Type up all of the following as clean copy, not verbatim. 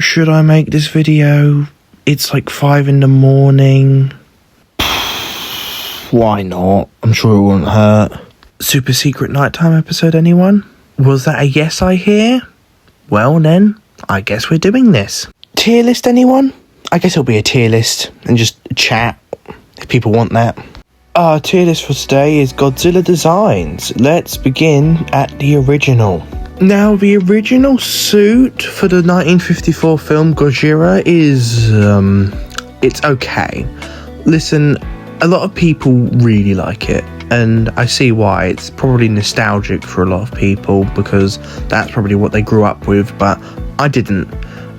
should I make this video? It's like 5 in the morning. Why not? I'm sure it won't hurt. Super secret nighttime episode, anyone? Was that a yes I hear? Well then, I guess we're doing this. Tier list, anyone? I guess it'll be a tier list and just chat if people want that. Our tier list for today is Godzilla designs. Let's begin at the original. Now, the original suit for the 1954 film Godzilla is, it's okay. Listen, a lot of people really like it, and I see why. It's probably nostalgic for a lot of people because that's probably what they grew up with, but I didn't.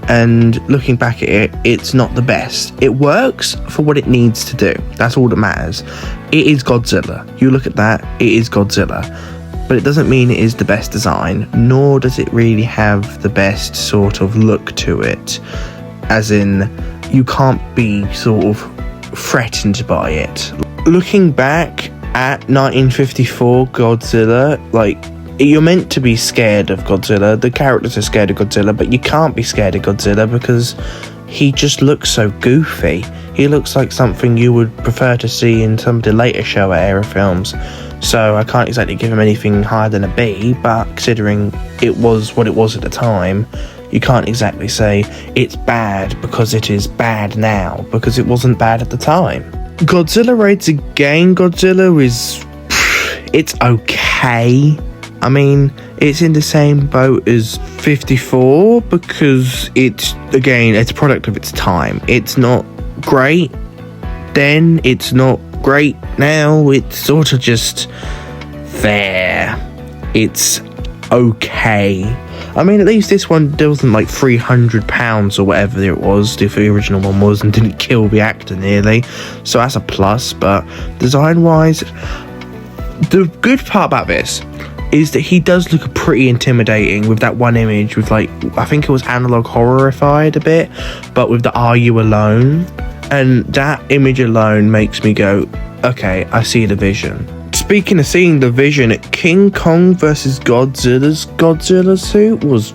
And looking back at it, it's not the best. It works for what it needs to do. That's all that matters. It is Godzilla. You look at that, it is Godzilla. But it doesn't mean it is the best design, nor does it really have the best sort of look to it. As in, you can't be sort of threatened by it. Looking back at 1954 Godzilla, like, you're meant to be scared of Godzilla. The characters are scared of Godzilla, but you can't be scared of Godzilla because he just looks so goofy. He looks like something you would prefer to see in some of the later Showa era films. So I can't exactly give him anything higher than a B, but considering it was what it was at the time, you can't exactly say it's bad because it is bad now, because it wasn't bad at the time. Godzilla Raids Again Godzilla is... it's okay. I mean, it's in the same boat as 54 because it's, again, it's a product of its time. It's not great then, it's not great now, it's sort of just there. It's okay. I mean, at least this one wasn't like £300 or whatever it was, the original one was, and didn't kill the actor nearly. So that's a plus, but design-wise, the good part about this is that he does look pretty intimidating with that one image with, like, I think it was analog horrified a bit, but with the "Are You Alone?" And that image alone makes me go, okay, I see the vision. Speaking of seeing the vision, King Kong versus Godzilla's Godzilla suit was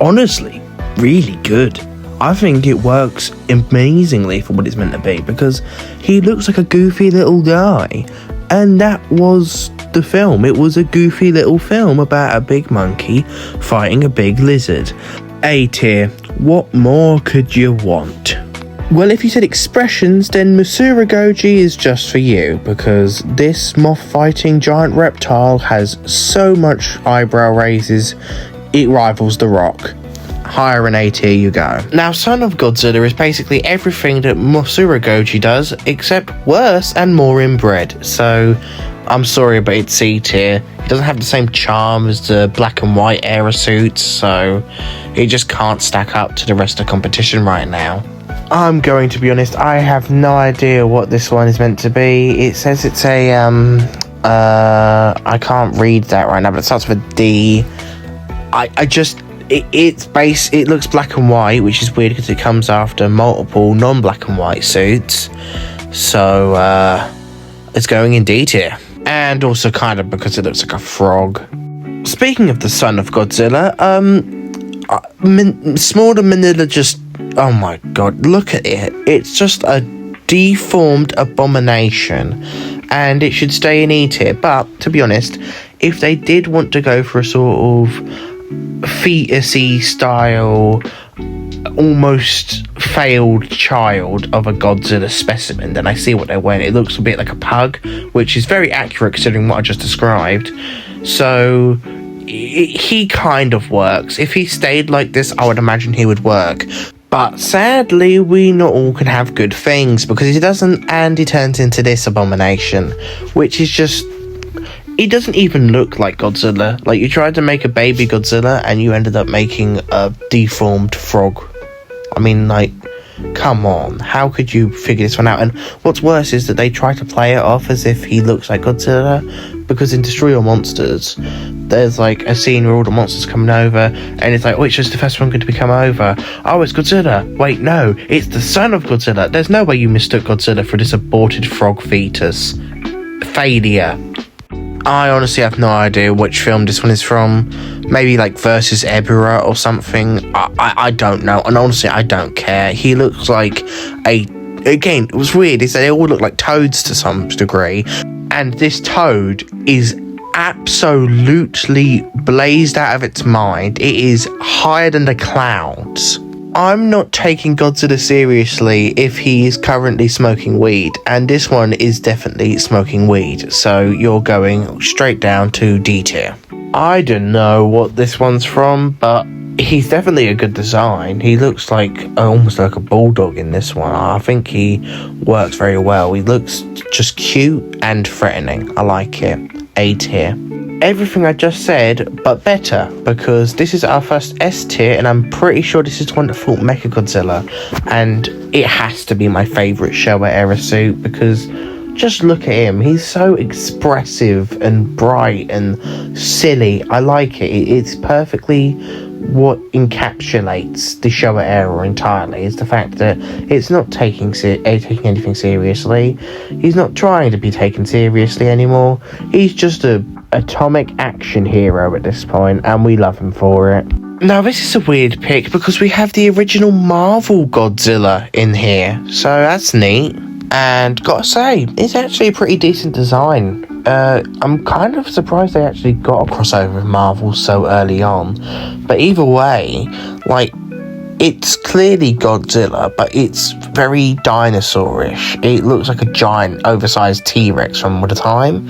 honestly really good. I think it works amazingly for what it's meant to be because he looks like a goofy little guy. And that was the film. It was a goofy little film about a big monkey fighting a big lizard. A tier. What more could you want? Well, if you said expressions, then Masura Goji is just for you, because this moth-fighting giant reptile has so much eyebrow raises, it rivals The Rock. Higher in A tier you go. Now, Son of Godzilla is basically everything that Masura Goji does, except worse and more inbred. So, I'm sorry, but it's C tier. It doesn't have the same charm as the black and white era suits, so it just can't stack up to the rest of the competition right now. I'm going to be honest, I have no idea what this one is meant to be. It says it's a, I can't read that right now, but it starts with D. It looks black and white, which is weird because it comes after multiple non-black and white suits. So, it's going in D tier. And also kind of because it looks like a frog. Speaking of the Son of Godzilla, Smaller Manila just... oh my god, look at it. It's just a deformed abomination. And it should stay in E tier. But, to be honest, if they did want to go for a sort of fetus-y style, almost failed child of a Godzilla specimen, then I see what they went. It looks a bit like a pug, which is very accurate considering what I just described. So he kind of works. If he stayed like this, I would imagine he would work. But sadly, we not all can have good things, because he doesn't, and he turns into this abomination, which is just... he doesn't even look like Godzilla. Like, you tried to make a baby Godzilla, and you ended up making a deformed frog. I mean, like, come on. How could you figure this one out? And what's worse is that they try to play it off as if he looks like Godzilla, because in Destroy All Monsters, there's, like, a scene where all the monsters coming over, and it's like, oh, it's just the first one going to come over. Oh, it's Godzilla. Wait, no, it's the son of Godzilla. There's no way you mistook Godzilla for this aborted frog fetus. Failure. I honestly have no idea which film this one is from. Maybe like versus Ebera or something. I don't know. And honestly, I don't care. He looks like again, it was weird, is that they all look like toads to some degree. And this toad is absolutely blazed out of its mind. It is higher than the clouds. I'm not taking Godzilla seriously if he is currently smoking weed, and this one is definitely smoking weed, so you're going straight down to D tier. I don't know what this one's from, but he's definitely a good design. He looks like almost like a bulldog in this one. I think he works very well. He looks just cute and threatening. I like it. A tier. Everything I just said, but better, because this is our first S tier, and I'm pretty sure this is one that fought Mechagodzilla, and it has to be my favourite Showa era suit, because just look at him. He's so expressive and bright and silly. I like it. It's perfectly what encapsulates the Showa era entirely, is the fact that it's not taking anything seriously. He's not trying to be taken seriously anymore. He's just a atomic action hero at this point, and we love him for it. Now, this is a weird pick because we have the original Marvel Godzilla in here, so that's neat. And gotta say, it's actually a pretty decent design. I'm kind of surprised they actually got a crossover with Marvel so early on. But either way, like, it's clearly Godzilla, but it's very dinosaurish. It looks like a giant, oversized T-Rex from the time.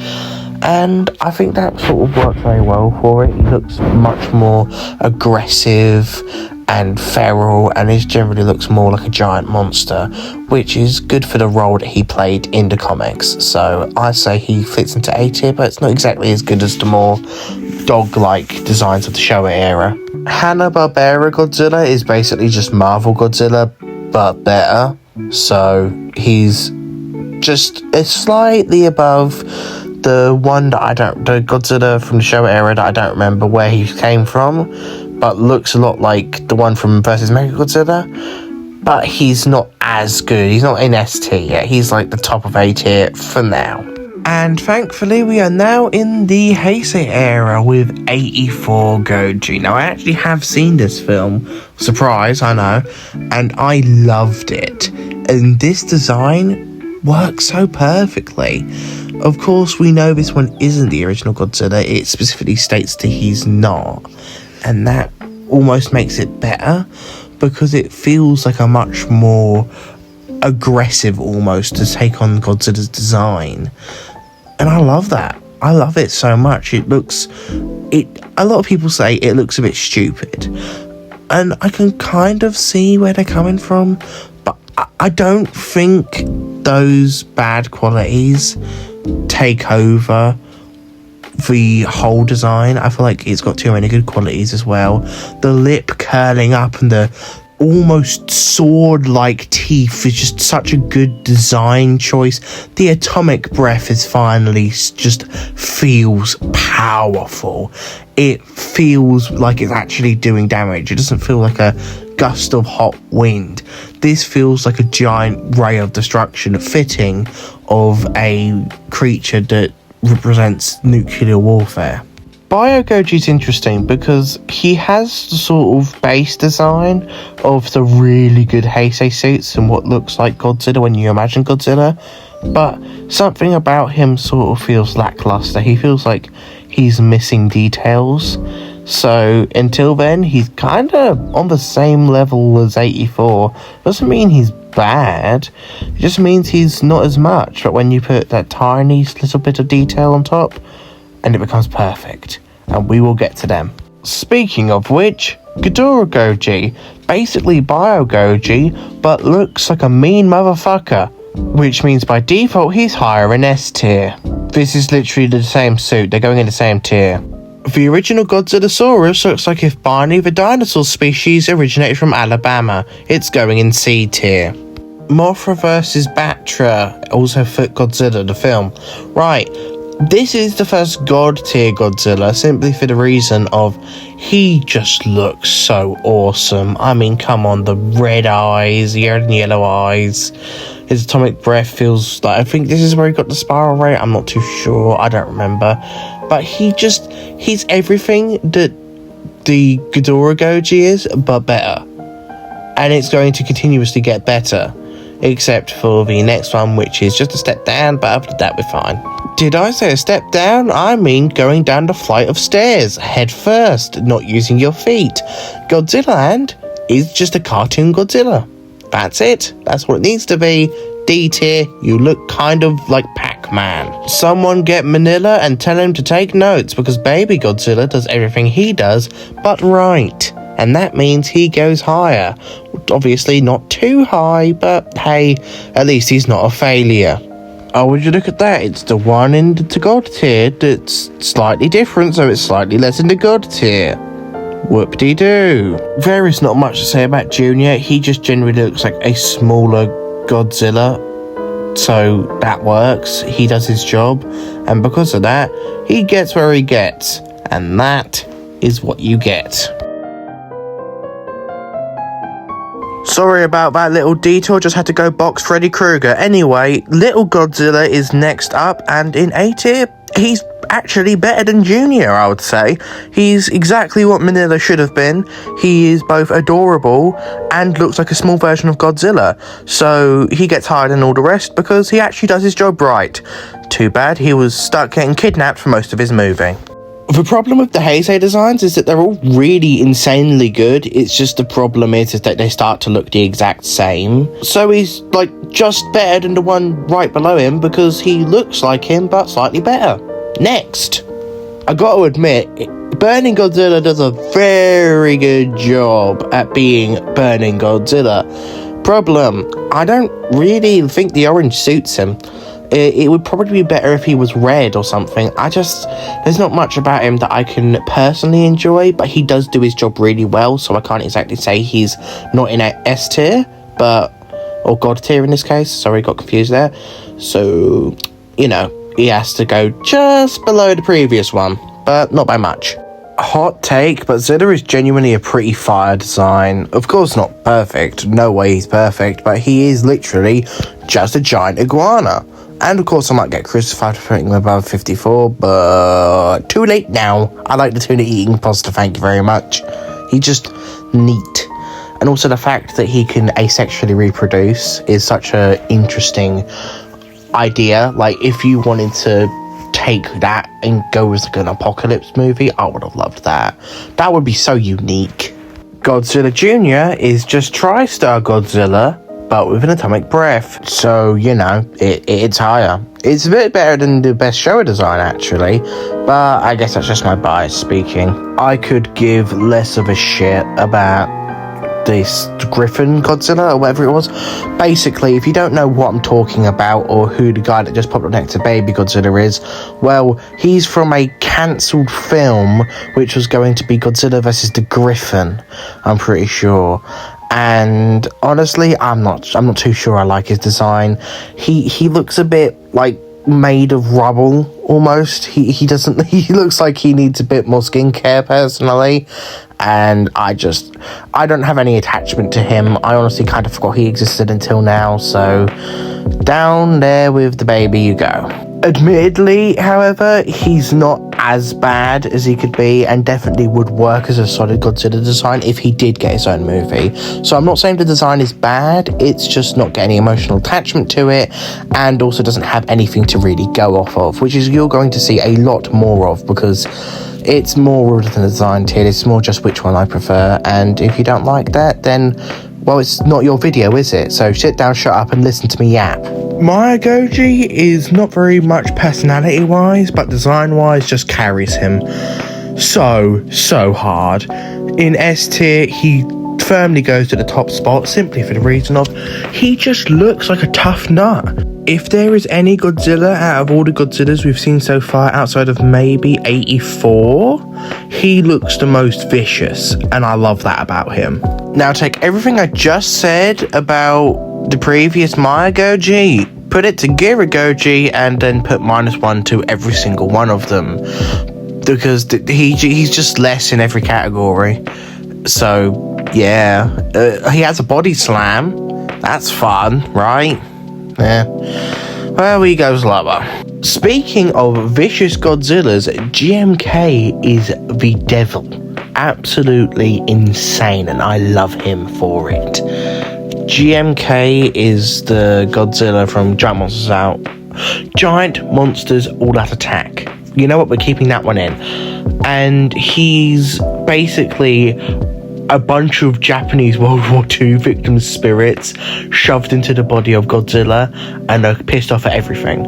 And I think that sort of works very well for it. He looks much more aggressive and feral, and he generally looks more like a giant monster, which is good for the role that he played in the comics. So I say he fits into A tier, but it's not exactly as good as the more dog-like designs of the Showa era. Hanna-Barbera Godzilla is basically just Marvel Godzilla, but better. So he's just slightly above the one that the Godzilla from the Showa era that I don't remember where he came from, but looks a lot like the one from versus Mechagodzilla, but he's not as good. He's not in S tier yet. He's like the top of A tier for now. And thankfully, we are now in the Heisei era with 84 Goji. Now, I actually have seen this film. Surprise, I know. And I loved it. And this design works so perfectly. Of course, we know this one isn't the original Godzilla. It specifically states that he's not. And that almost makes it better, because it feels like a much more aggressive almost to take on Godzilla's design. And I love that. I love it so much. A lot of people say it looks a bit stupid, and I can kind of see where they're coming from, but I don't think those bad qualities take over the whole design. I feel like it's got too many good qualities as well. The lip curling up and the almost sword-like teeth is just such a good design choice. The atomic breath is finally just feels powerful. It feels like it's actually doing damage. It doesn't feel like a gust of hot wind. This feels like a giant ray of destruction, fitting of a creature that represents nuclear warfare. Goji's interesting because he has the sort of base design of the really good Heisei suits and what looks like Godzilla when you imagine Godzilla, but something about him sort of feels lackluster. He feels like he's missing details. So until then, he's kind of on the same level as 84. Doesn't mean he's bad, it just means he's not as much. But when you put that tiny little bit of detail on top, and it becomes perfect. And we will get to them. Speaking of which, Ghidorah Goji, basically Bio Goji, but looks like a mean motherfucker, which means by default he's higher in S tier. This is literally the same suit, they're going in the same tier. The original Godzillasaurus looks like if Barney the dinosaur species originated from Alabama. It's going in C tier. Mothra vs. Batra, also fit Godzilla, the film. Right, This is the first God tier Godzilla, simply for the reason of he just looks so awesome. I mean, come on, the red eyes, the red and yellow eyes. His atomic breath feels like, I think this is where he got the spiral ray. I'm not too sure. I don't remember. But he's everything that the Ghidorah Goji is, but better. And it's going to continuously get better. Except for the next one, which is just a step down, but after that, we're fine. Did I say a step down? I mean going down the flight of stairs, head first, not using your feet. Godzilla Land is just a cartoon Godzilla. That's it. That's what it needs to be. D tier, you look kind of like Pac-Man. Someone get Manila and tell him to take notes, because baby Godzilla does everything he does, but right. And that means he goes higher. Obviously not too high, but hey, at least he's not a failure. Oh, would you look at that? It's the one in the God tier that's slightly different, so it's slightly less in the God tier. Whoop-de-doo. There is not much to say about Junior. He just generally looks like a smaller Godzilla. So that works. He does his job. And because of that, he gets where he gets. And that is what you get. Sorry about that little detour, just had to go box Freddy Krueger. Anyway, Little Godzilla is next up, and in A tier, he's actually better than Junior, I would say. He's exactly what Manila should have been. He is both adorable and looks like a small version of Godzilla. So he gets higher than all the rest because he actually does his job right. Too bad he was stuck getting kidnapped for most of his movie. The problem with the Heisei designs is that they're all really insanely good. It's just the problem is that they start to look the exact same. So he's like just better than the one right below him because he looks like him but slightly better. Next, I got to admit, Burning Godzilla does a very good job at being Burning Godzilla. Problem, I don't really think the orange suits him. It would probably be better if he was red or something. There's not much about him that I can personally enjoy, but he does do his job really well, so I can't exactly say he's not in a S tier, or God tier in this case. Sorry, got confused there. So, you know, he has to go just below the previous one, but not by much. Hot take, but Zilla is genuinely a pretty fire design. Of course not perfect, no way he's perfect, but he is literally just a giant iguana. And of course I might get crucified for putting him above 54, but too late now. I like the tuna eating pasta, thank you very much. He's just neat. And also the fact that he can asexually reproduce is such an interesting idea. Like, if you wanted to take that and go with like an apocalypse movie, I would have loved that. That would be so unique. Godzilla Jr. is just TriStar Godzilla, but with an atomic breath. So, you know, it's higher. It's a bit better than the best Showa design, actually, but I guess that's just my bias speaking. I could give less of a shit about this Griffin Godzilla or whatever it was. Basically, if you don't know what I'm talking about or who the guy that just popped up next to Baby Godzilla is, well, he's from a cancelled film which was going to be Godzilla vs. the Griffin, I'm pretty sure. And honestly, I'm not too sure I like his design. He looks a bit like made of rubble almost. He looks like he needs a bit more skincare personally, and I don't have any attachment to him. I honestly kind of forgot he existed until now, so down there with the baby you go. Admittedly, however, he's not as bad as he could be, and definitely would work as a solid Godzilla design if he did get his own movie. So I'm not saying the design is bad, it's just not getting emotional attachment to it, and also doesn't have anything to really go off of, which is you're going to see a lot more of, because it's more rooted than the design tier. It's more just which one I prefer, and if you don't like that, then, well, it's not your video, is it? So sit down, shut up, and listen to me yap. My Goji is not very much personality-wise, but design-wise just carries him so hard. In S tier, he firmly goes to the top spot simply for the reason of he just looks like a tough nut. If there is any Godzilla out of all the Godzillas we've seen so far outside of maybe 84, he looks the most vicious, and I love that about him. Now take everything I just said about the previous Maya Goji, put it to Giragoji and then put -1 to every single one of them. Because he's just less in every category. So, yeah. He has a body slam. That's fun, right? Yeah. Well, he goes lower. Speaking of vicious Godzillas, GMK is the devil. Absolutely insane, and I love him for it. GMK is the Godzilla from Giant Monsters All Out Attack. You know what, we're keeping that one in. And he's basically a bunch of Japanese World War II victims' spirits shoved into the body of Godzilla and are pissed off at everything,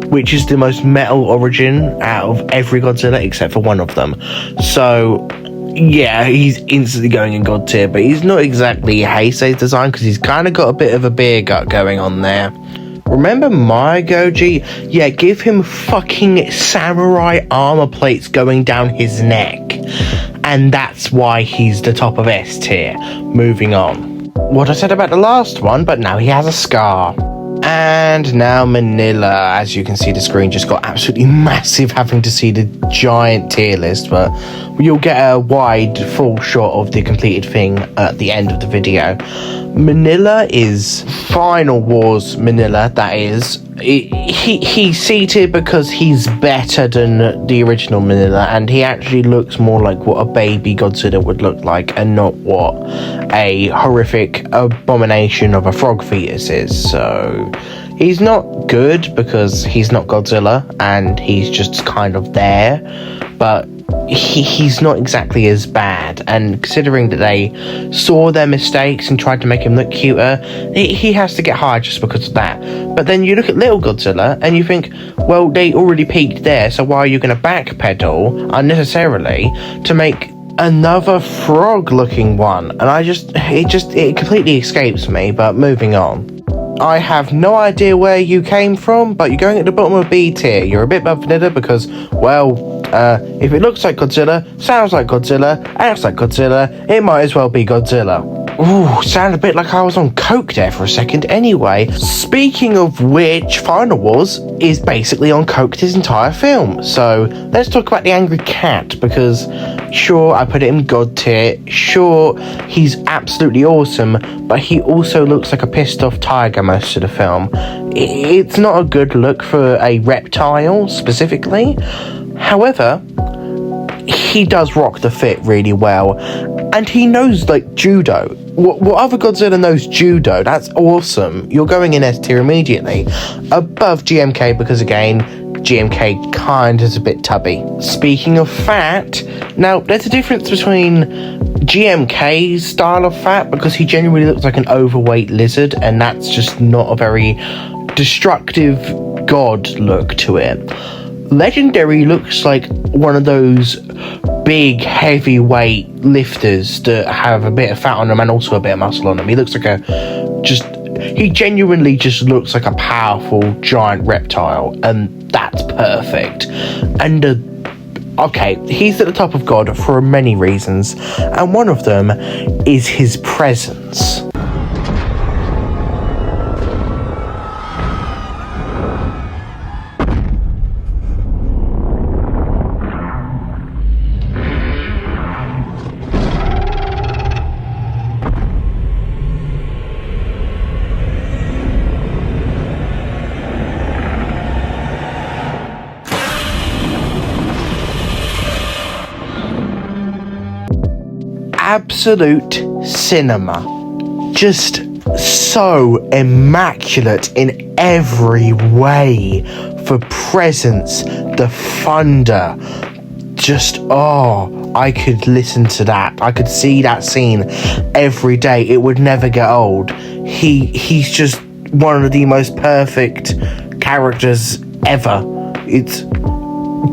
which is the most metal origin out of every Godzilla except for one of them. So, yeah, he's instantly going in God tier, but he's not exactly Heisei's design because he's kind of got a bit of a beer gut going on there. Remember my Goji? Yeah, give him fucking samurai armor plates going down his neck. And that's why he's the top of S tier. Moving on. What I said about the last one, but now he has a scar. And now Manila. As you can see, the screen just got absolutely massive having to see the giant tier list, but you'll get a wide full shot of the completed thing at the end of the video. Manila is Final Wars Manila, that is. He's seated because he's better than the original Manila, and he actually looks more like what a baby Godzilla would look like, and not what a horrific abomination of a frog fetus is. So he's not good because he's not Godzilla, and he's just kind of there, but he's not exactly as bad, and considering that they saw their mistakes and tried to make him look cuter, he has to get higher just because of that. But then you look at Little Godzilla and you think, well, they already peaked there, so why are you going to backpedal unnecessarily to make another frog-looking one? And it completely escapes me, but moving on. I have no idea where you came from, but you're going at the bottom of B tier. You're a bit above vanilla because, well, if it looks like Godzilla, sounds like Godzilla, acts like Godzilla, it might as well be Godzilla. Ooh, sounded a bit like I was on coke there for a second. Anyway, speaking of which, Final Wars is basically on coke his entire film. So let's talk about the angry cat, because sure, I put it in God tier. Sure, he's absolutely awesome, but he also looks like a pissed off tiger most of the film. It's not a good look for a reptile specifically. However, he does rock the fit really well, and he knows like judo. What other Godzilla knows judo? That's awesome. You're going in S tier immediately, above GMK, because again, GMK kind is a bit tubby. Speaking of fat, now there's a difference between GMK's style of fat, because he genuinely looks like an overweight lizard, and that's just not a very destructive god look to it. Legendary looks like one of those big heavyweight lifters that have a bit of fat on them and also a bit of muscle on them. He looks like he genuinely just looks like a powerful giant reptile, and that's perfect. And okay, he's at the top of God for many reasons, and one of them is his presence. Absolute cinema. Just so immaculate in every way. For presence, the thunder. Just, I could listen to that. I could see that scene every day. It would never get old. He's just one of the most perfect characters ever. It's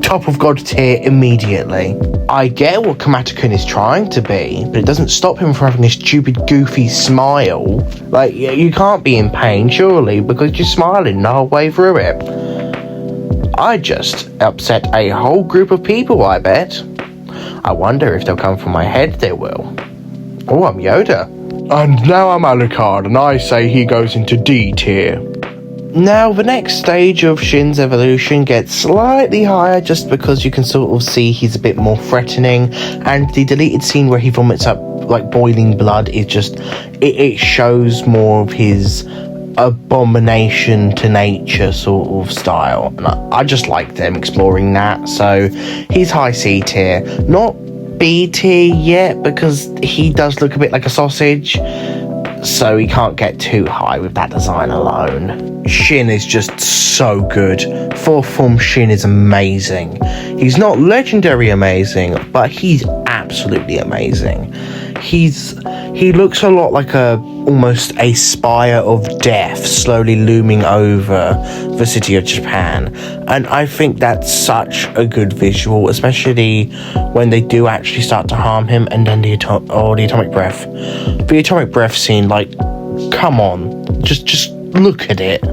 top of God tier immediately. I get what Kamata-kun is trying to be, but it doesn't stop him from having a stupid, goofy smile. Like, you can't be in pain, surely, because you're smiling the whole way through it. I just upset a whole group of people, I bet. I wonder if they'll come for my head. They will. Oh, I'm Yoda. And now I'm Alucard, and I say he goes into D tier. Now, the next stage of Shin's evolution gets slightly higher just because you can sort of see he's a bit more threatening, and the deleted scene where he vomits up like boiling blood is just, it shows more of his abomination to nature sort of style, and I just like them exploring that. So he's high C tier, not B tier yet because he does look a bit like a sausage, so he can't get too high with that design alone. Shin is just so good. Fourth form Shin is amazing. He's not legendary amazing, but he's absolutely amazing. He looks a lot like almost a spire of death slowly looming over the city of Japan, and I think that's such a good visual, especially when they do actually start to harm him. And then the atomic breath scene, like, come on, just look at it.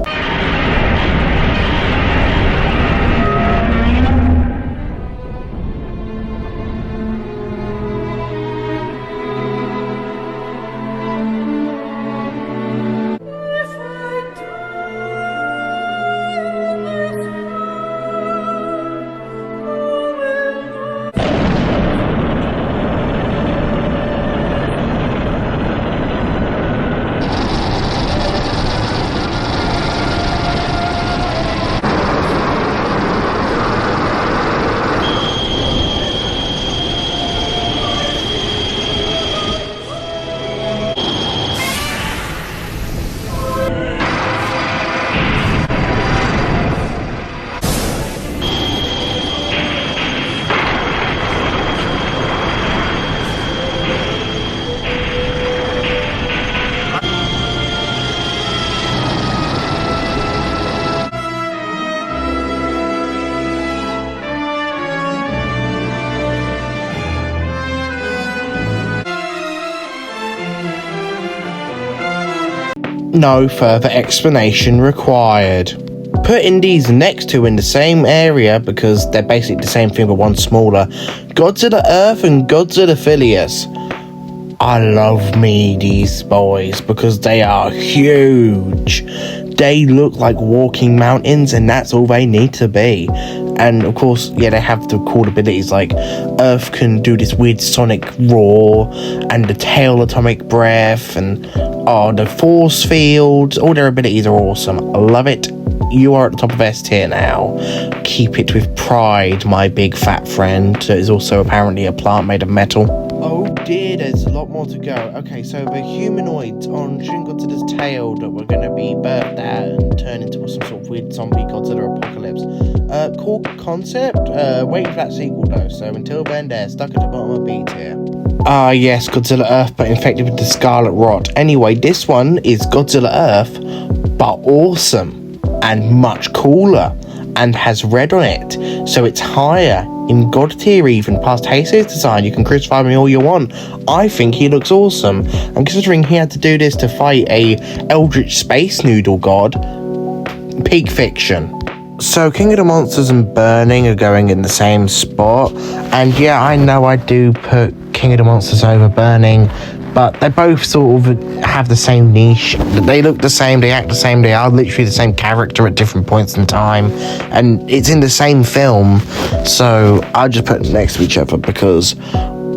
No further explanation required. Putting these next two in the same area because they're basically the same thing but one smaller. Godzilla Earth and Godzilla Phileas. I love me these boys because they are huge. They look like walking mountains, and that's all they need to be. And of course, yeah, they have the cool abilities like Earth can do this weird sonic roar, and the tail atomic breath, and the force field. All their abilities are awesome. I love it. You are at the top of S tier now. Keep it with pride, my big fat friend. That is also apparently a plant made of metal. Oh dear, there's a lot more to go. Okay, so the humanoids on Shin Godzilla's tail that were going to be birthed out and turn into some sort of weird zombie Godzilla apocalypse. Cool concept. Wait for that sequel though, so until then they're stuck at the bottom of B tier. Yes, Godzilla Earth, but infected with the Scarlet Rot. Anyway, this one is Godzilla Earth, but awesome and much cooler, and has red on it, so it's higher in God tier even, past Heisei's design. You can crucify me all you want. I think he looks awesome, and considering he had to do this to fight a eldritch space noodle god, peak fiction. So King of the Monsters and Burning are going in the same spot, and yeah, I know I do put King of the Monsters over Burning, but they both sort of have the same niche. They look the same, they act the same, they are literally the same character at different points in time, and it's in the same film, so I just put them next to each other because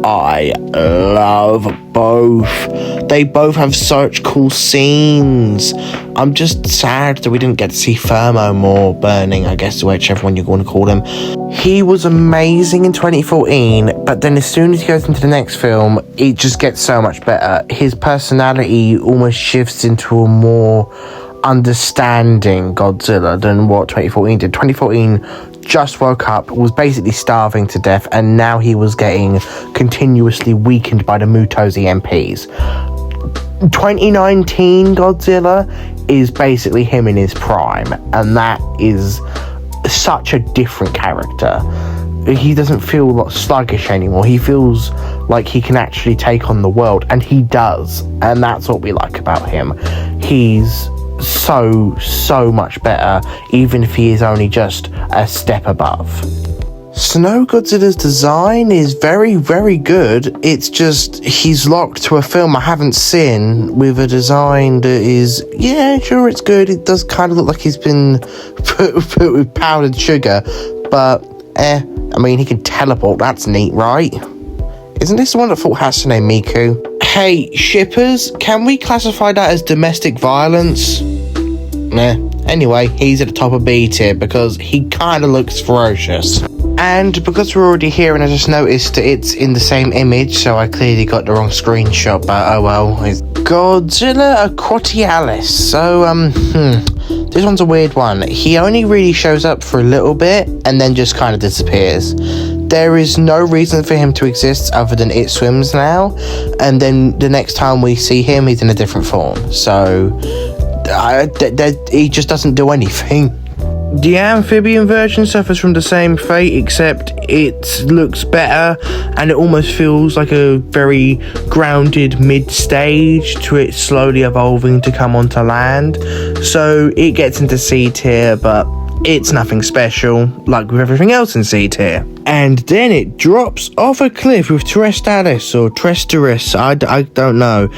I love both. They both have such cool scenes. I'm just sad that we didn't get to see Thermo more Burning, I guess, whichever one you're going to call him. He was amazing in 2014, but then as soon as he goes into the next film, it just gets so much better. His personality almost shifts into a more understanding Godzilla than what 2014 did. 2014 just woke up, was basically starving to death, and now he was getting continuously weakened by the Muto's EMPs. 2019 Godzilla is basically him in his prime, and that is such a different character. He doesn't feel sluggish anymore. He feels like he can actually take on the world, and he does, and that's what we like about him. He's so much better, even if he is only just a step above. Snow Godzilla's design is very, very good. It's just he's locked to a film I haven't seen with a design that is, yeah, sure, it's good. It does kind of look like he's been put with powdered sugar, but I mean, he can teleport. That's neat, right? Isn't this the one that fought Hatsune Miku? Hey, shippers, can we classify that as domestic violence? Nah. Anyway, he's at the top of B tier because he kind of looks ferocious. And because we're already here and I just noticed that it's in the same image, so I clearly got the wrong screenshot, but oh well. It's Godzilla Aquatialis. So, this one's a weird one. He only really shows up for a little bit and then just kind of disappears. There is no reason for him to exist other than it swims now, and then the next time we see him, he's in a different form. So, he just doesn't do anything. The amphibian version suffers from the same fate, except it looks better and it almost feels like a very grounded mid-stage to it slowly evolving to come onto land. So it gets into C tier, but it's nothing special, like with everything else in C tier. And then it drops off a cliff with Terrestalis or Trestoris, I don't know.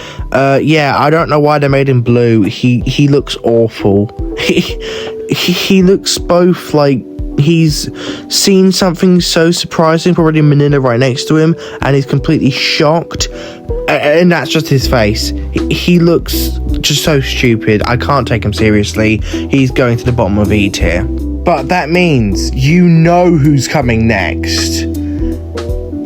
Yeah, I don't know why they made him blue. He looks awful. He looks both like he's seen something so surprising, probably Manila right next to him, and he's completely shocked. And that's just his face. He looks just so stupid. I can't take him seriously. He's going to the bottom of E tier. But that means you know who's coming next.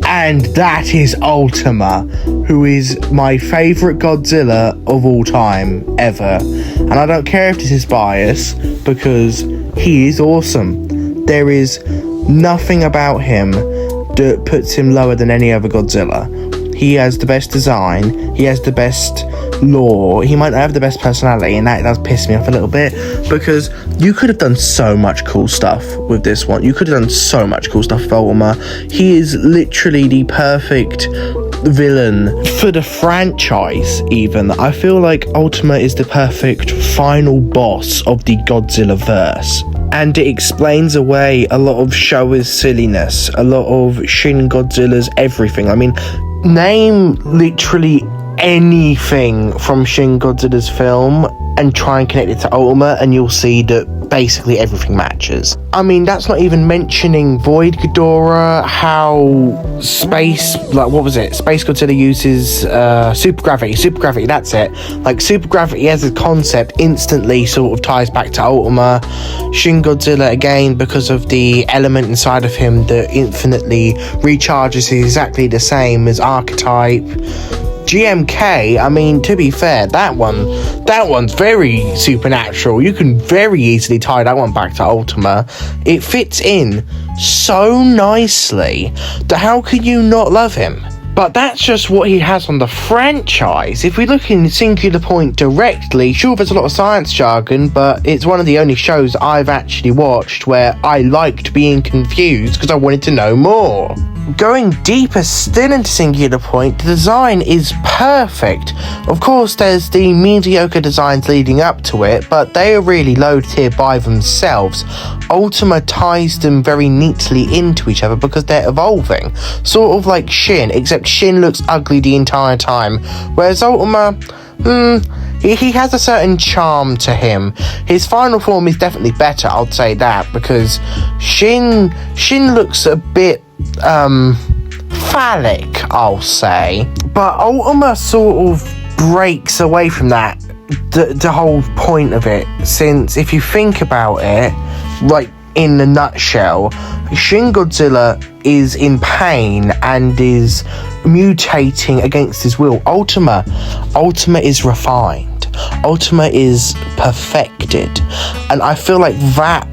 And that is Ultima, who is my favourite Godzilla of all time, ever. And I don't care if this is bias, because he is awesome. There is nothing about him that puts him lower than any other Godzilla. He has the best design, he has the best lore, he might not have the best personality, and that does piss me off a little bit, because you could have done so much cool stuff with this one. You could have done so much cool stuff with Ultima. He is literally the perfect villain for the franchise, even. I feel like Ultima is the perfect final boss of the Godzilla verse. And it explains away a lot of Showa's silliness, a lot of Shin Godzilla's everything. I mean, name literally anything from Shin Godzilla's film and try and connect it to Ultima, and you'll see that basically everything matches. I mean, that's not even mentioning Void Ghidorah, how Space Godzilla uses supergravity, that's it. Like, supergravity as a concept instantly sort of ties back to Ultima. Shin Godzilla, again, because of the element inside of him that infinitely recharges, is exactly the same as Archetype. GMK, I mean, to be fair, that one's very supernatural. You can very easily tie that one back to Ultima. It fits in so nicely that how can you not love him? But that's just what he has on the franchise. If we look in Singular Point directly, sure, there's a lot of science jargon, but it's one of the only shows I've actually watched where I liked being confused because I wanted to know more. Going deeper still into Singular Point, the design is perfect. Of course, there's the mediocre designs leading up to it, but they are really low tier by themselves. Ultima ties them very neatly into each other because they're evolving. Sort of like Shin, except Shin looks ugly the entire time, whereas Ultima, he has a certain charm to him. His final form is definitely better, I'll say that, because Shin looks a bit phallic, I'll say. But Ultima sort of breaks away from that, the whole point of it, since if you think about it, like in a nutshell, Shin Godzilla is in pain and is mutating against his will. Ultima is refined. Ultima is perfected. And I feel like that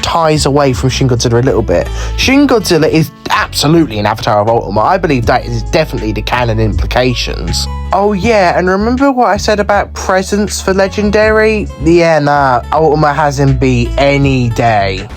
ties away from Shin Godzilla a little bit. Shin Godzilla is absolutely an avatar of Ultima. I believe that is definitely the canon implications. Oh yeah, and remember what I said about presents for Legendary? Yeah, nah, Ultima has him beat any day.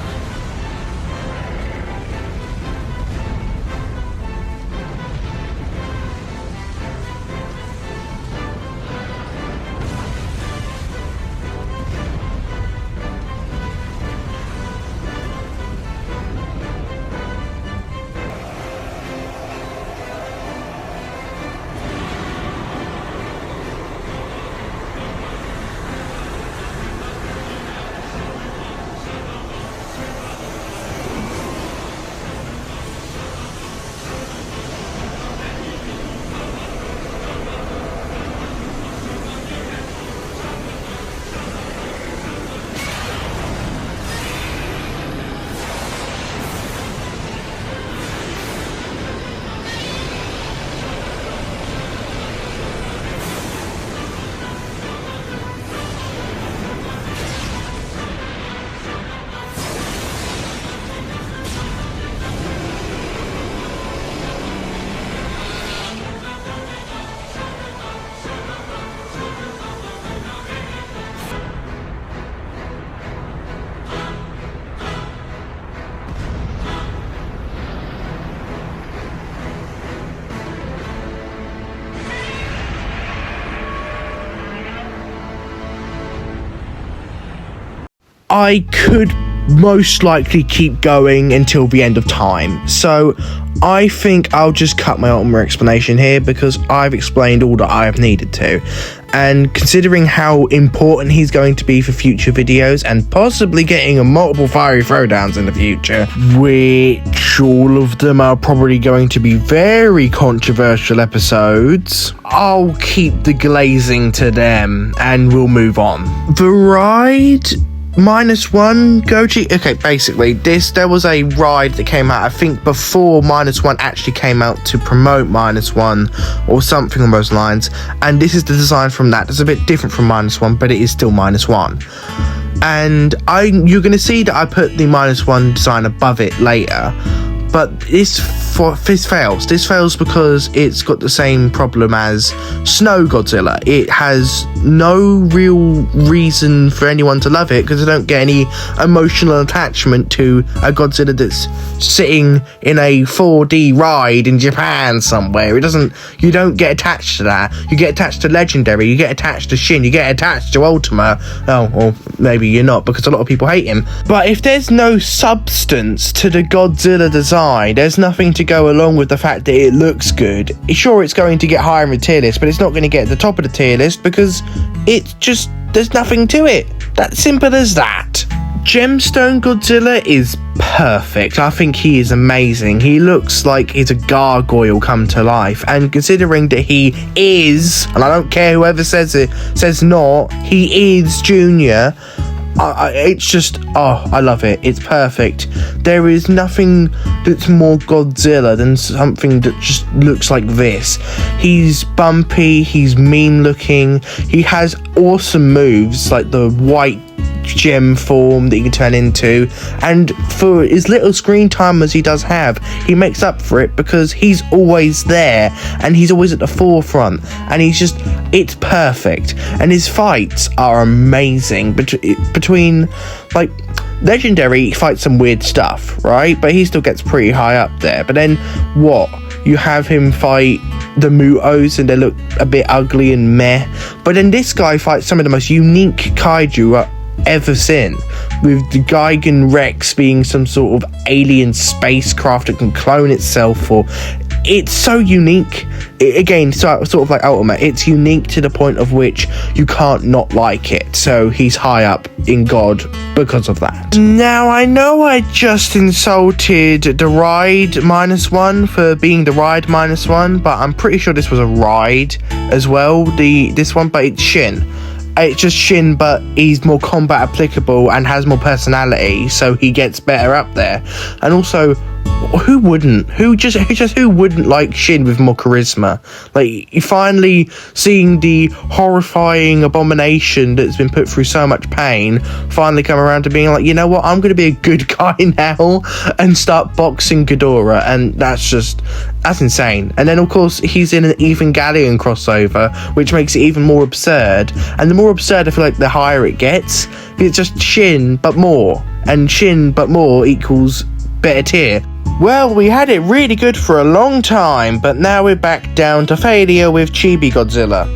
I could most likely keep going until the end of time. So I think I'll just cut my ultimate explanation here, because I've explained all that I have needed to. And considering how important he's going to be for future videos, and possibly getting a multiple fiery throwdowns in the future, which all of them are probably going to be very controversial episodes, I'll keep the glazing to them and we'll move on. The ride -1 Goji. Okay, basically there was a ride that came out, I think, before -1 actually came out to promote -1 or something on those lines, and this is the design from that. It's a bit different from -1, but it is still -1. And you're going to see that I put the -1 design above it later, but this fails. This fails because it's got the same problem as Snow Godzilla. It has no real reason for anyone to love it, because they don't get any emotional attachment to a Godzilla that's sitting in a 4D ride in Japan somewhere. You don't get attached to that. You get attached to Legendary, you get attached to Shin, you get attached to Ultima. Oh, or maybe you're not, because a lot of people hate him. But if there's no substance to the Godzilla design, there's nothing to go along with the fact that it looks good. Sure, it's going to get higher in the tier list, but it's not going to get at the top of the tier list because there's nothing to it. That's simple as that. Gemstone Godzilla is perfect. I think he is amazing. He looks like he's a gargoyle come to life, and considering that he is, and I don't care whoever says not, he is Junior. It's just, I love it. It's perfect. There is nothing that's more Godzilla than something that just looks like this. He's bumpy, he's mean looking, he has awesome moves like the white gem form that you can turn into, and for as little screen time as he does have, he makes up for it because he's always there and he's always at the forefront, and it's perfect. And his fights are amazing. Between like Legendary, he fights some weird stuff, right? But he still gets pretty high up there. But then you have him fight the Mutos, and they look a bit ugly and meh. But then this guy fights some of the most unique kaiju ever seen, with the Gigan Rex being some sort of alien spacecraft that can clone itself. Or it's so unique. Again, sort of like Ultima, it's unique to the point of which you can't not like it. So he's high up in God because of that. Now, I know I just insulted the ride -1 for being the ride -1, but I'm pretty sure this was a ride as well, this one, but it's Shin. It's just Shin, but he's more combat applicable and has more personality, so he gets better up there. And also, who wouldn't like Shin with more charisma? Like, you finally seeing the horrifying abomination that's been put through so much pain finally come around to being like, you know what, I'm going to be a good guy now and start boxing Ghidorah, and that's insane. And then of course he's in an Evangelion crossover, which makes it even more absurd. And the more absurd I feel like the higher it gets. It's just Shin but more, and Shin but more equals better tier. Well, we had it really good for a long time, but now we're back down to failure with Chibi Godzilla.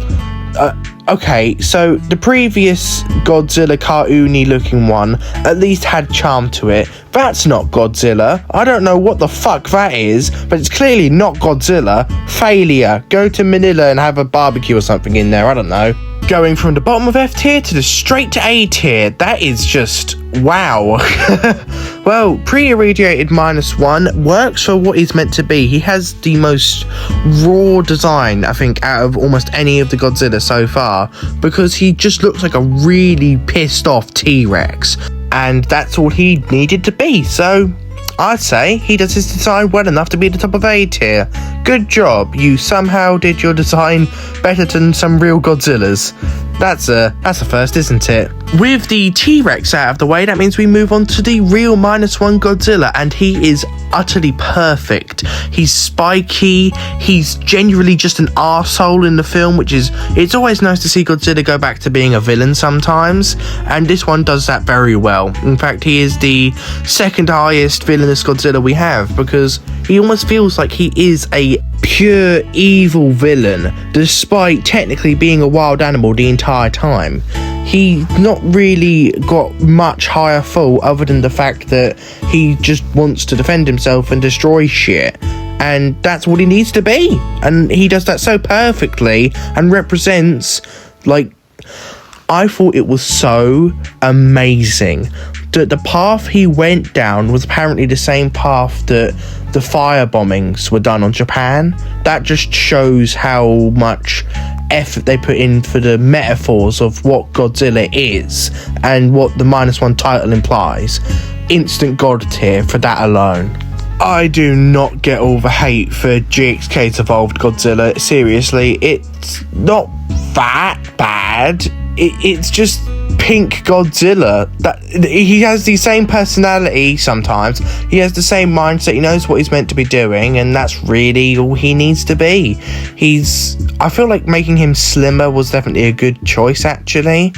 Okay, so the previous Godzilla cartoony looking one at least had charm to it. That's not Godzilla. I don't know what the fuck that is, but it's clearly not Godzilla. Failure. Go to Manila and have a barbecue or something in there, I don't know. Going from the bottom of F tier to the straight to A tier, that is just wow. Well, pre-irradiated -1 works for what he's meant to be. He has the most raw design, I think, out of almost any of the Godzilla so far, because he just looks like a really pissed off T-Rex, and that's all he needed to be. So I'd say he does his design well enough to be at the top of A tier. Good job, you somehow did your design better than some real Godzillas. That's a first, isn't it? With the T-Rex out of the way, that means we move on to the real -1 Godzilla, and he is utterly perfect. He's spiky, he's genuinely just an arsehole in the film, it's always nice to see Godzilla go back to being a villain sometimes, and this one does that very well. In fact, he is the second highest villainous Godzilla we have, because he almost feels like he is a pure evil villain, despite technically being a wild animal the entire time. he's not really got much higher fault other than the fact that he just wants to defend himself and destroy shit. And that's what he needs to be. And he does that so perfectly and represents, like, I thought it was so amazing that the path he went down was apparently the same path that the fire bombings were done on Japan. That just shows how much effort they put in for the metaphors of what Godzilla is and what the -1 title implies. Instant God tier for that alone. I do not get all the hate for GXK's evolved Godzilla. Seriously, it's not that bad. It's just pink Godzilla. That he has the same personality sometimes. He has the same mindset. He knows what he's meant to be doing, and that's really all he needs to be. I feel like making him slimmer was definitely a good choice, actually,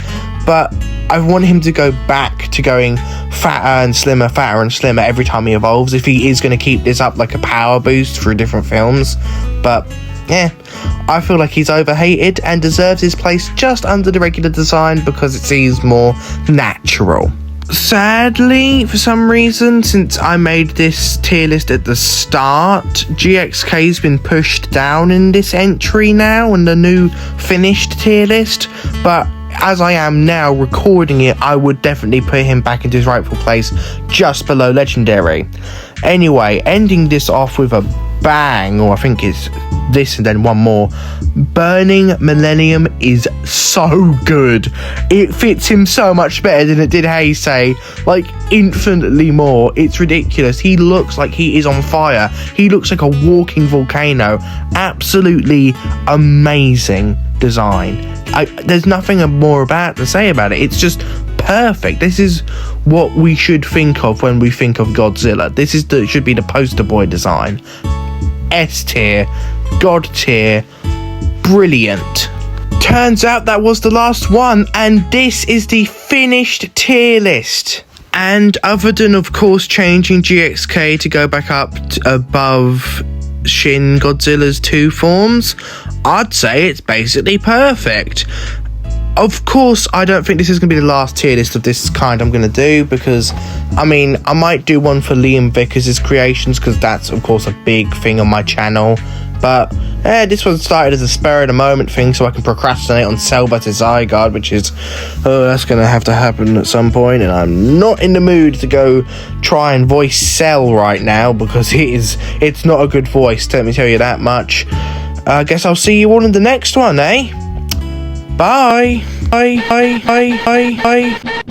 but I want him to go back to going fatter and slimmer every time he evolves, if he is going to keep this up like a power boost through different films. But yeah, I feel like he's overhated and deserves his place just under the regular design because it seems more natural. Sadly, for some reason, since I made this tier list at the start, GXK's been pushed down in this entry now in the new finished tier list, but as I am now recording it, I would definitely put him back into his rightful place just below Legendary. Anyway, ending this off with a bang, or I think it's this and then one more. Burning Millennium is so good. It fits him so much better than it did Heisei, like infinitely more. It's ridiculous. He looks like he is on fire. He looks like a walking volcano. Absolutely amazing design. There's nothing more to say about it. It's just perfect. This is what we should think of when we think of Godzilla. This should be the poster boy design. S tier, God tier, brilliant. Turns out that was the last one, and this is the finished tier list. And other than, of course, changing GXK to go back up above Shin Godzilla's 2 forms, I'd say it's basically perfect. Of course, I don't think this is going to be the last tier list of this kind I'm going to do, because, I mean, I might do one for Liam Vickers' creations, because that's, of course, a big thing on my channel. But, this one started as a spur-of-the-moment thing, so I can procrastinate on Cell vs. Zygarde, which is, that's going to have to happen at some point, and I'm not in the mood to go try and voice Cell right now, because it's not a good voice, let me tell you that much. I guess I'll see you all in the next one, eh? Bye. Bye. Bye. Bye. Bye. Bye.